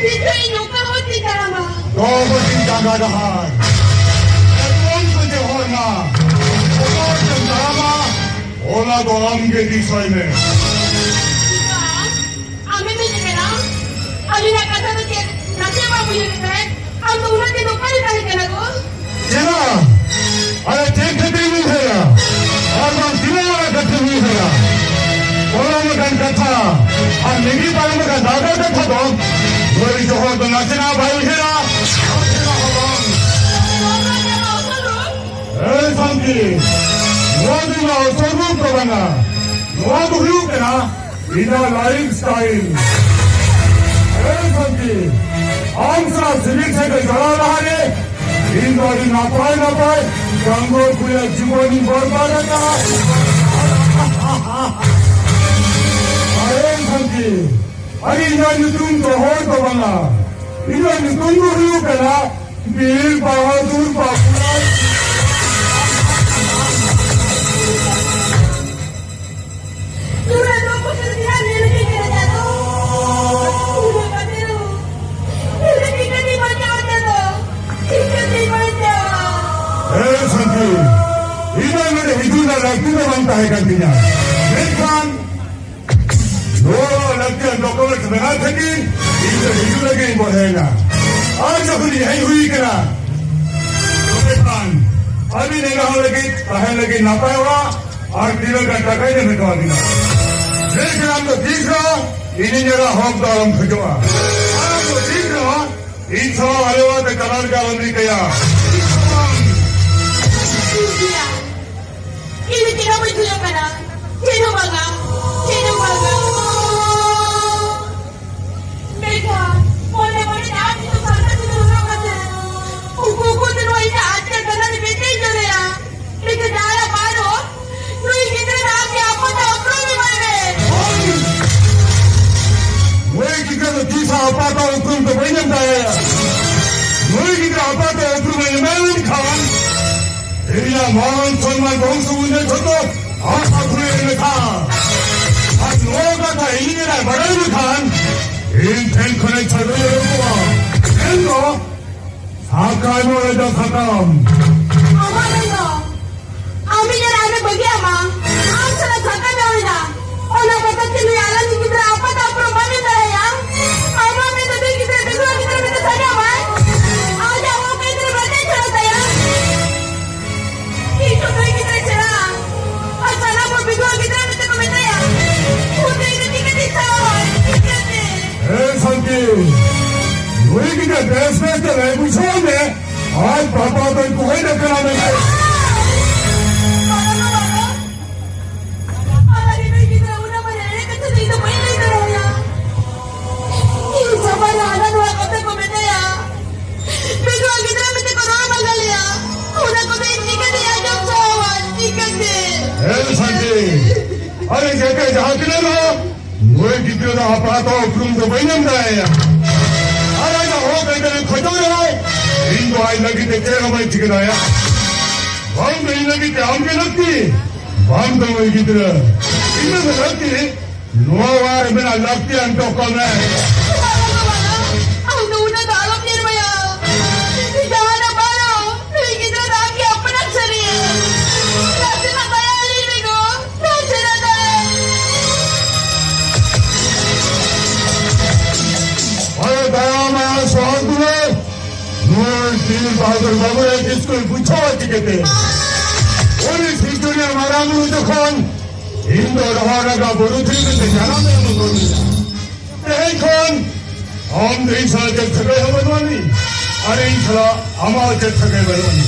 Dito inukamot ni Karama. Todo sin gagadahan. Nagawin ko si Horna. Pagkakot ng Karama, wala ko ang gedi sa ime. Diba? Amin na ka lang? Amin na katanong kaya nasiyama mo yun ito? Ang tunad din ang palitan ka na ko? Sina! Ay, tekatili saya. Arang tinawara katili saya. Wala magan kata. Ang nigi parang magan daga kata doon. Wala joho doon na sinabayo saya. Eh, Santi. Nuwado na osogong ko ba na? Nuwado hiyo ka na? Ina lifestyle. Eh, Santi. Ang sa silik sa kajara lahane. 인간이 나빠이 장고구야 직원이 뭘 받았다 아행 상기 아니 이런 뚱도 홀도 봐라 이런 뚱도 흐르거나 밀 바와 둘 바구나 Durado po sa dihan, nilagay ka na dito. Ulo ka dito. Nilagay ka di ba niya ako dito? Ikaw di ba niya? Eh Santi 이놈의 이두나 락두가 많다 해가지냐 멘칸 너 락두가 너꺼를 그만할 테니 이거 이두나게 뭐 해나 아저 그리 해후이거나 멘칸 아니 내가 하려기 나빠요와 아르디가 가까이 되는 거 아니나 내 사람도 뒤서 이니녀가 험다운 그저와 사람도 뒤서 인서 아래와 대가를 가는데 거야 Ini tidak berjaya pada. Cina baga. Mereka, boleh taat itu karena tidak orang kata. Hukum itu ini ada karena dibenci jadi ya. Mereka dah baru. Nuih kita nanti apa tahu problem mana? 왜 기가도 기사 아빠도 그런데 왜 년다야? 왜 기가 아빠도 그러면 매운 간? 이리야 마음 정말 공수운전 저도 아파트에 가. 너가 다 이기나 말하는 간. 인텐커넥 찾아내려고 와. 사카이 모여져 사감. Apa itu? Aminnya ada bagi apa? Am salah cakap dah dah. Orang kata kini alam kita apa tahu problem dah ya? Apa minta kita minta saja apa? Ada orang kita berada cerita saya. Itu kita cerita. Asal apa bego kita minta komentar ya? Udah ini kita tahu. santi. 왜 기가 베스베스트 내고 처음에 아이 바빠도 있고 왜 이렇게 하는 거야? अरे क्या जाके ना वो कितने ना अपराध हो तुम तो बहन है अरे ना हो गए तेरे खजो रहा इनको आई लगी ते तेरा भाई चिकना या हम नहीं लगी ते हम के लगती हम तो वही कितने इनमें से लगती नो वार में ना लगती अंतो कल में बहादुर बाबू ने जिसको पूछा टिकटे और इस हिस्टोरी हमारा मुझे कौन इंदो रवाना का बुरु थी तो जाना में हम लोग नहीं कौन हम नहीं साल जब थके हम बनवानी अरे इन साला हमारे जब थके बनवानी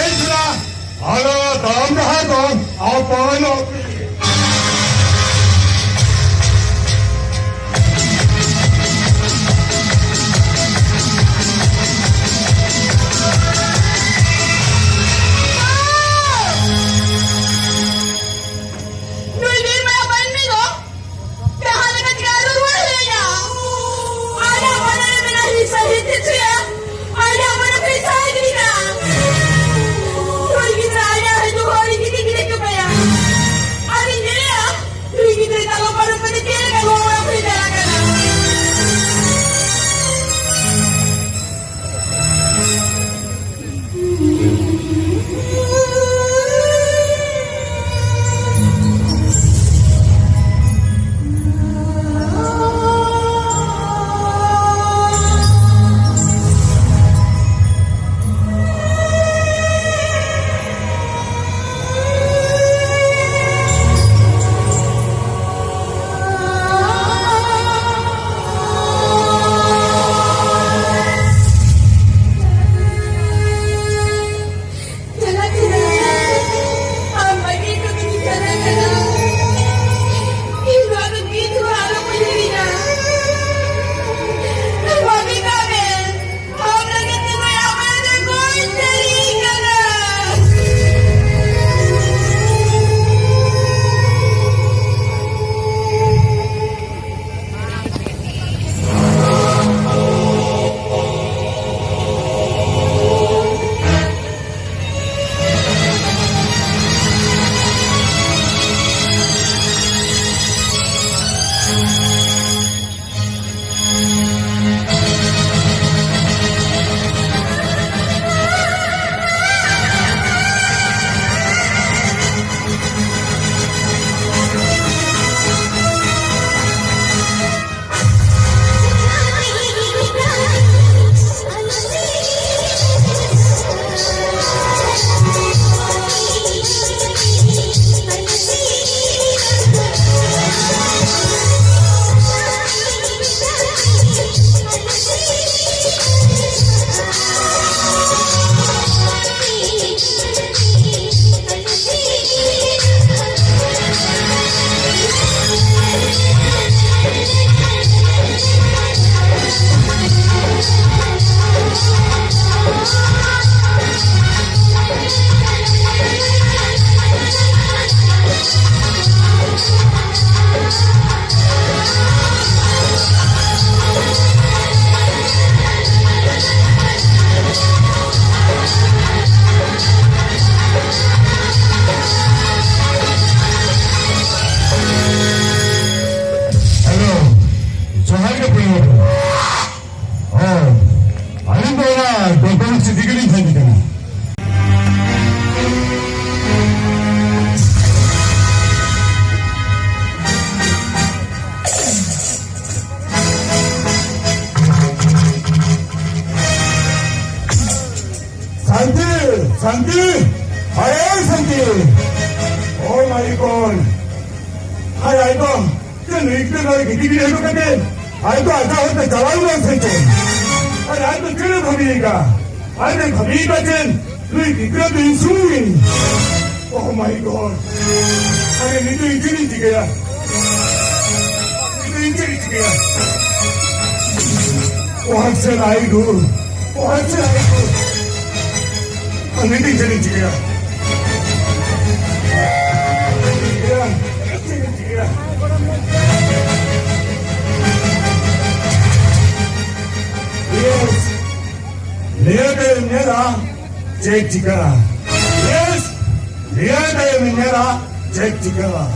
एक साला आला दाम रहा तो आप पावन हो Santi! Hey, Santi! Oh my God! Ay, ay ko! Yan, ito na kitigil ko kasi! Ay ko, ata ako nagkawain mo ang sento! Ay, ay ko, kaya kami ka! Ay, kami ka dyan! Luy, kikira ko yung suwing! Oh my God! Ay, nito yung kinig kaya! Nito yung kinig kaya! Wahagsan ay ko! Wahagsan ay ko! Ang nito yung kinig kaya! Yes, 내가 잭 지켜라. Yes, 내가 cek 지켜라.